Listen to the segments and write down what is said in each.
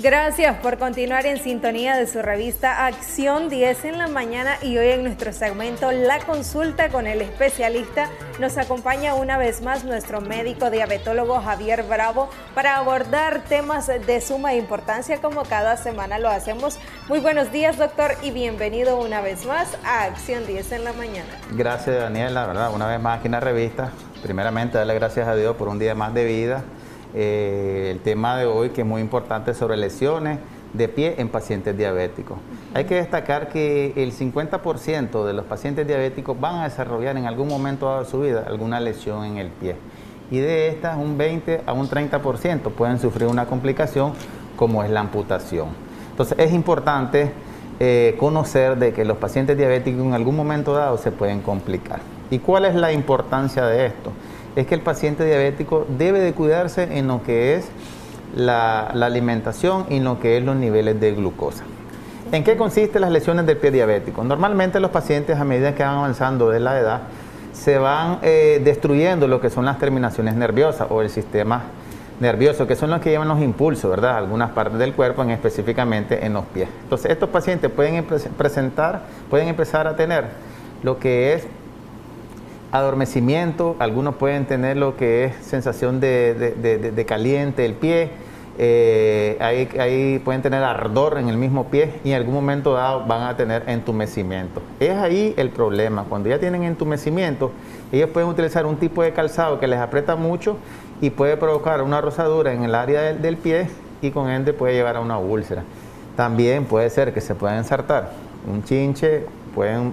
Gracias por continuar en sintonía de su revista Acción 10 en la mañana, y hoy en nuestro segmento La Consulta con el Especialista nos acompaña una vez más nuestro médico diabetólogo Javier Bravo para abordar temas de suma importancia como cada semana lo hacemos. Muy buenos días, doctor, y bienvenido una vez más a Acción 10 en la mañana. Gracias, Daniela, ¿verdad? Una vez más aquí en la revista. Primeramente, darle gracias a Dios por un día más de vida. El tema de hoy, que es muy importante, sobre lesiones de pie en pacientes diabéticos. Hay que destacar que el 50% de los pacientes diabéticos van a desarrollar en algún momento dado de su vida alguna lesión en el pie, y de estas un 20 a un 30% pueden sufrir una complicación como es la amputación. Entonces es importante conocer de que los pacientes diabéticos en algún momento dado se pueden complicar. ¿Y cuál es la importancia de esto? Es que el paciente diabético debe de cuidarse en lo que es la alimentación y en lo que es los niveles de glucosa. ¿En qué consisten las lesiones del pie diabético? Normalmente los pacientes, a medida que van avanzando de la edad, se van destruyendo lo que son las terminaciones nerviosas o el sistema nervioso, que son los que llevan los impulsos, ¿verdad? Algunas partes del cuerpo, específicamente en los pies. Entonces estos pacientes pueden empezar a tener lo que es adormecimiento, algunos pueden tener lo que es sensación de caliente el pie, ahí pueden tener ardor en el mismo pie, y en algún momento dado van a tener entumecimiento. Es ahí el problema. Cuando ya tienen entumecimiento, ellos pueden utilizar un tipo de calzado que les aprieta mucho y puede provocar una rosadura en el área del pie, y con ende puede llevar a una úlcera. También puede ser que se puedan ensartar un chinche, pueden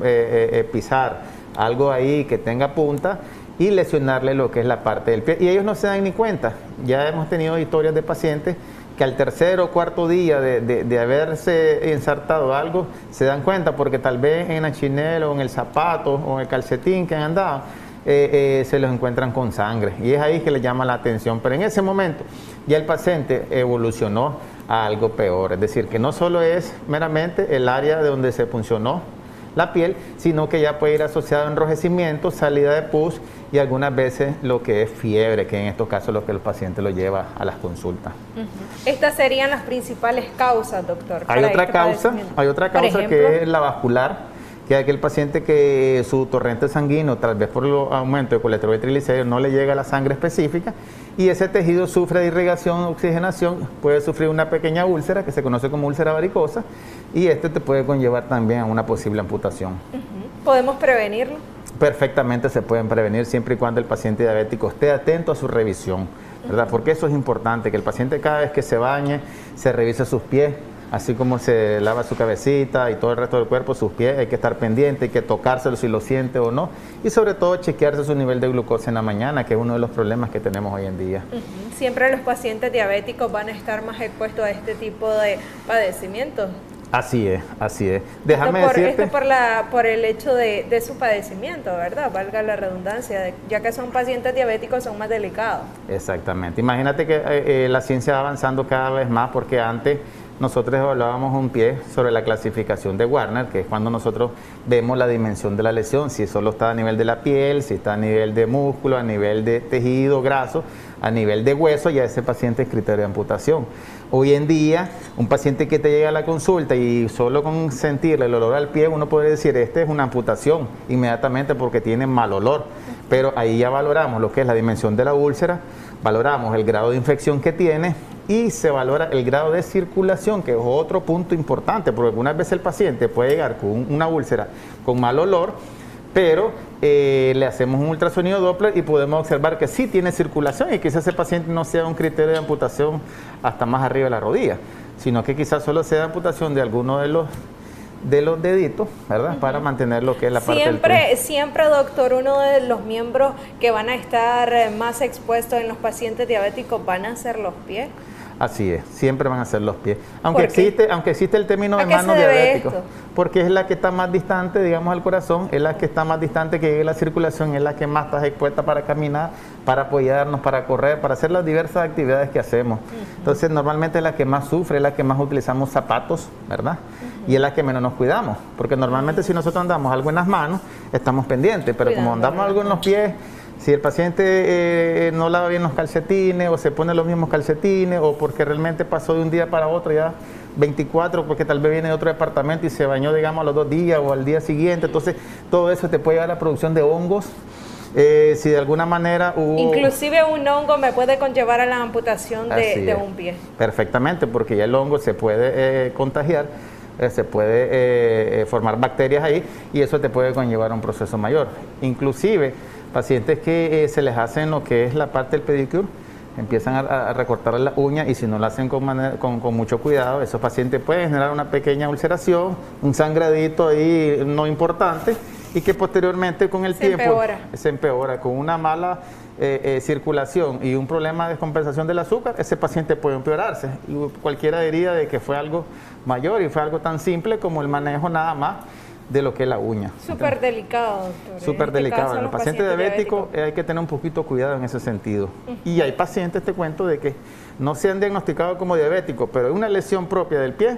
pisar algo ahí que tenga punta y lesionarle lo que es la parte del pie, y ellos no se dan ni cuenta. Ya hemos tenido historias de pacientes que al tercer o cuarto día de haberse ensartado algo se dan cuenta, porque tal vez en la chinela o en el zapato o en el calcetín que han andado se los encuentran con sangre, y es ahí que les llama la atención. Pero en ese momento ya el paciente evolucionó a algo peor, es decir, que no solo es meramente el área de donde se puncionó la piel, sino que ya puede ir asociado a enrojecimiento, salida de pus y algunas veces lo que es fiebre, que en estos casos es lo que el paciente lo lleva a las consultas. Estas serían las principales causas, doctor. Hay otra causa que es la vascular, que es aquel paciente que su torrente sanguíneo, tal vez por el aumento de colesterol y triglicéridos, no le llega a la sangre específica, y ese tejido sufre de irrigación, oxigenación, puede sufrir una pequeña úlcera que se conoce como úlcera varicosa, y te puede conllevar también a una posible amputación. ¿Podemos prevenirlo? Perfectamente se pueden prevenir, siempre y cuando el paciente diabético esté atento a su revisión, ¿verdad? Porque eso es importante, que el paciente cada vez que se bañe, se revise sus pies, así como se lava su cabecita y todo el resto del cuerpo, sus pies, hay que estar pendiente, hay que tocárselo si lo siente o no, y sobre todo chequearse su nivel de glucosa en la mañana, que es uno de los problemas que tenemos hoy en día. Siempre los pacientes diabéticos van a estar más expuestos a este tipo de padecimientos. Así es, así es. Déjame decirte... Esto por el hecho de su padecimiento, ¿verdad? Valga la redundancia, ya que son pacientes diabéticos, son más delicados. Exactamente. Imagínate que la ciencia va avanzando cada vez más, porque antes nosotros evaluábamos un pie sobre la clasificación de Warner, que es cuando nosotros vemos la dimensión de la lesión, si solo está a nivel de la piel, si está a nivel de músculo, a nivel de tejido graso, a nivel de hueso, ya ese paciente es criterio de amputación. Hoy en día, un paciente que te llega a la consulta y solo con sentirle el olor al pie, uno puede decir, es una amputación inmediatamente porque tiene mal olor. Pero ahí ya valoramos lo que es la dimensión de la úlcera, valoramos el grado de infección que tiene y se valora el grado de circulación, que es otro punto importante, porque algunas veces el paciente puede llegar con una úlcera con mal olor, pero le hacemos un ultrasonido Doppler y podemos observar que sí tiene circulación, y quizás ese paciente no sea un criterio de amputación hasta más arriba de la rodilla, sino que quizás solo sea amputación de alguno de los deditos, ¿verdad? Para mantener lo que es la parte del pie. Siempre, doctor, uno de los miembros que van a estar más expuestos en los pacientes diabéticos van a ser los pies. Así es, siempre van a ser los pies. Aunque existe el término de mano diabético, porque es la que está más distante, digamos, al corazón, es la que está más distante que llegue la circulación, es la que más está expuesta para caminar, para apoyarnos, para correr, para hacer las diversas actividades que hacemos. Entonces, normalmente es la que más sufre, es la que más utilizamos zapatos, ¿verdad? Y es la que menos nos cuidamos, porque normalmente si nosotros andamos algo en las manos, estamos pendientes, pero como andamos algo en los pies, Si el paciente no lava bien los calcetines o se pone los mismos calcetines o porque realmente pasó de un día para otro ya 24, porque tal vez viene de otro departamento y se bañó, digamos, a los 2 días o al día siguiente, entonces todo eso te puede llevar a la producción de hongos. Si de alguna manera hubo... Inclusive un hongo me puede conllevar a la amputación de un pie. Perfectamente, porque ya el hongo se puede contagiar, se puede formar bacterias ahí y eso te puede conllevar a un proceso mayor. Inclusive pacientes que se les hacen lo que es la parte del pedicure, empiezan a recortar las uñas y si no lo hacen con mucho cuidado, esos pacientes pueden generar una pequeña ulceración, un sangradito ahí no importante y que posteriormente con el tiempo se empeora con una mala circulación y un problema de descompensación del azúcar, ese paciente puede empeorarse. Y cualquiera diría de que fue algo mayor y fue algo tan simple como el manejo nada más de lo que es la uña. Súper delicado, doctor. Súper delicado. En los pacientes diabéticos hay que tener un poquito cuidado en ese sentido. Y hay pacientes, te cuento, de que no se han diagnosticado como diabéticos, pero es una lesión propia del pie,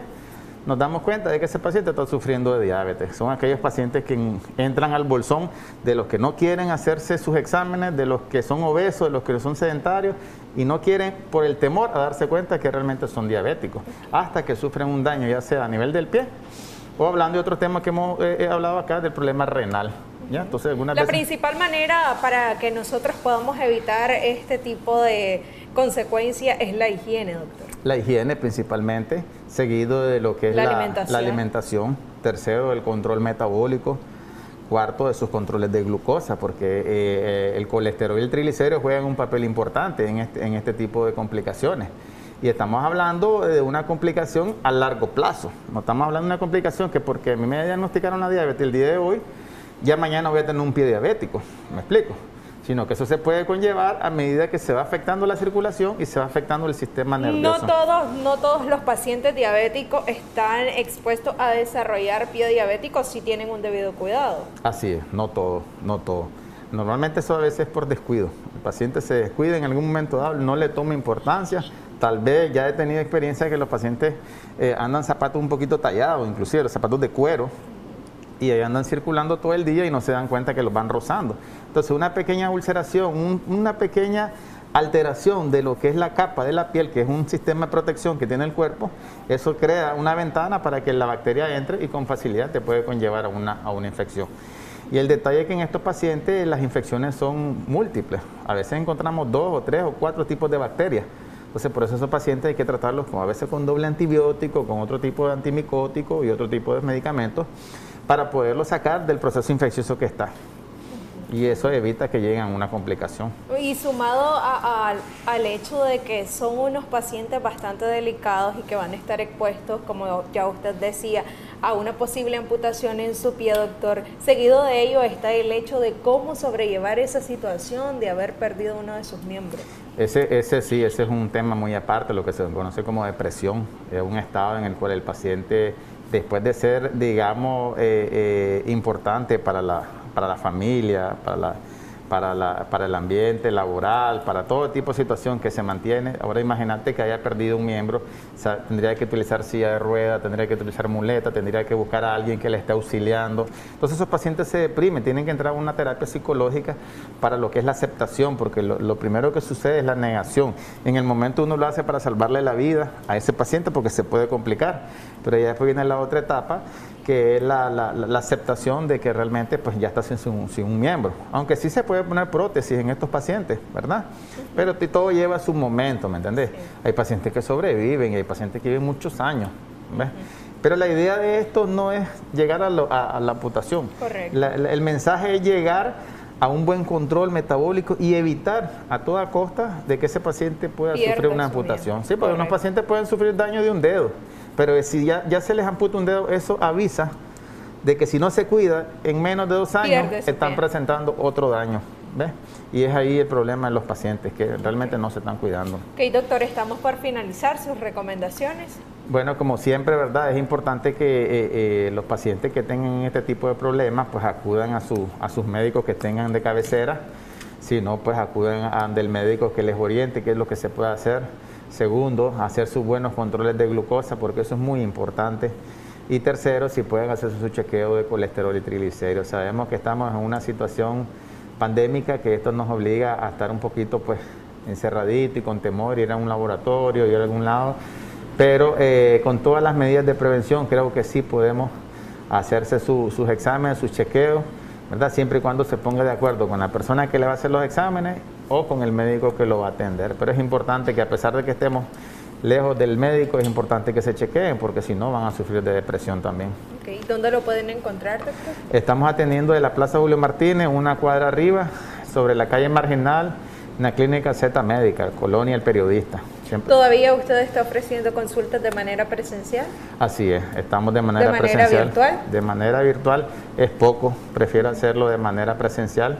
nos damos cuenta de que ese paciente está sufriendo de diabetes. Son aquellos pacientes que entran al bolsón de los que no quieren hacerse sus exámenes, de los que son obesos, de los que son sedentarios y no quieren por el temor a darse cuenta que realmente son diabéticos, hasta que sufren un daño ya sea a nivel del pie o hablando de otro tema que hemos hablado acá, del problema renal. ¿Ya? Entonces, la principal manera para que nosotros podamos evitar este tipo de consecuencias es la higiene, doctor. La higiene principalmente, seguido de lo que es la alimentación. Tercero, el control metabólico. Cuarto, de sus controles de glucosa, porque el colesterol y el triglicéridos juegan un papel importante en este tipo de complicaciones. Y estamos hablando de una complicación a largo plazo. No estamos hablando de una complicación que porque a mí me diagnosticaron la diabetes el día de hoy, ya mañana voy a tener un pie diabético. ¿Me explico? Sino que eso se puede conllevar a medida que se va afectando la circulación y se va afectando el sistema nervioso. No todos los pacientes diabéticos están expuestos a desarrollar pie diabético si tienen un debido cuidado. Así es, no todo. Normalmente eso a veces es por descuido. El paciente se descuida en algún momento dado, no le toma importancia. Tal vez ya he tenido experiencia de que los pacientes andan zapatos un poquito tallados, inclusive los zapatos de cuero, y ahí andan circulando todo el día y no se dan cuenta que los van rozando. Entonces una pequeña ulceración, una pequeña alteración de lo que es la capa de la piel, que es un sistema de protección que tiene el cuerpo, eso crea una ventana para que la bacteria entre y con facilidad te puede conllevar a una infección. Y el detalle es que en estos pacientes las infecciones son múltiples. A veces encontramos 2 o 3 o 4 tipos de bacterias. Entonces, por eso esos pacientes hay que tratarlos a veces con doble antibiótico, con otro tipo de antimicótico y otro tipo de medicamentos para poderlos sacar del proceso infeccioso que está. Y eso evita que lleguen a una complicación. Y sumado al hecho de que son unos pacientes bastante delicados y que van a estar expuestos, como ya usted decía, a una posible amputación en su pie, doctor. Seguido de ello está el hecho de cómo sobrellevar esa situación de haber perdido uno de sus miembros. Ese es un tema muy aparte, lo que se conoce como depresión. Es un estado en el cual el paciente, después de ser, digamos, importante para la familia, para el ambiente laboral, para todo tipo de situación que se mantiene. Ahora imagínate que haya perdido un miembro, o sea, tendría que utilizar silla de ruedas, tendría que utilizar muleta, tendría que buscar a alguien que le esté auxiliando. Entonces esos pacientes se deprimen, tienen que entrar a una terapia psicológica para lo que es la aceptación, porque lo primero que sucede es la negación. En el momento uno lo hace para salvarle la vida a ese paciente porque se puede complicar, pero ya después viene la otra etapa, que es la aceptación de que realmente pues ya está sin un miembro. Aunque sí se puede poner prótesis en estos pacientes, ¿verdad? Pero todo lleva su momento, ¿me entendés? Hay pacientes que sobreviven y hay pacientes que viven muchos años, ¿ves? Pero la idea de esto no es llegar a la amputación. Correcto. El mensaje es llegar a un buen control metabólico y evitar a toda costa de que ese paciente pueda sufrir una amputación. Sí, porque unos pacientes pueden sufrir daño de un dedo. Pero si ya se les amputa un dedo, eso avisa de que si no se cuida, en menos de 2 años están presentando otro daño. ¿Ves? Y es ahí el problema de los pacientes, que realmente no se están cuidando. Ok, doctor, estamos por finalizar sus recomendaciones. Bueno, como siempre, ¿verdad? Es importante que los pacientes que tengan este tipo de problemas, pues acudan a sus médicos que tengan de cabecera. Si no, pues acudan del médico que les oriente qué es lo que se puede hacer. Segundo, hacer sus buenos controles de glucosa, porque eso es muy importante. Y tercero, si pueden hacer su chequeo de colesterol y triglicéridos. Sabemos que estamos en una situación pandémica, que esto nos obliga a estar un poquito pues encerradito y con temor, ir a un laboratorio, ir a algún lado, pero con todas las medidas de prevención creo que sí podemos hacerse sus exámenes, sus chequeos, ¿verdad? Siempre y cuando se ponga de acuerdo con la persona que le va a hacer los exámenes o con el médico que lo va a atender. Pero es importante que, a pesar de que estemos lejos del médico, es importante que se chequeen, porque si no van a sufrir de depresión también. Okay. ¿Dónde lo pueden encontrar, doctor? Estamos atendiendo de la Plaza Julio Martínez, una cuadra arriba, sobre la calle Marginal, en la clínica Z Médica, Colonia El Periodista. Siempre. ¿Todavía usted está ofreciendo consultas de manera presencial? Así es, estamos de manera presencial. ¿De manera virtual? De manera virtual es poco, prefiero hacerlo de manera presencial,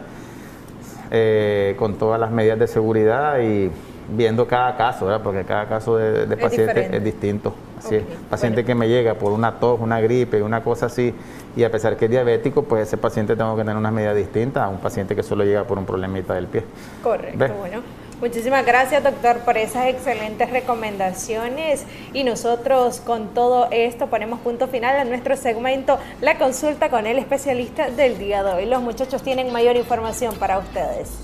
con todas las medidas de seguridad y viendo cada caso, ¿verdad? Porque cada caso de paciente es distinto. Así es. Paciente que me llega por una tos, una gripe, una cosa así, y a pesar que es diabético, pues ese paciente tengo que tener unas medidas distintas a un paciente que solo llega por un problemita del pie. Correcto, bueno. Muchísimas gracias, doctor, por esas excelentes recomendaciones, y nosotros con todo esto ponemos punto final a nuestro segmento La Consulta con el Especialista del día de hoy. Los muchachos tienen mayor información para ustedes.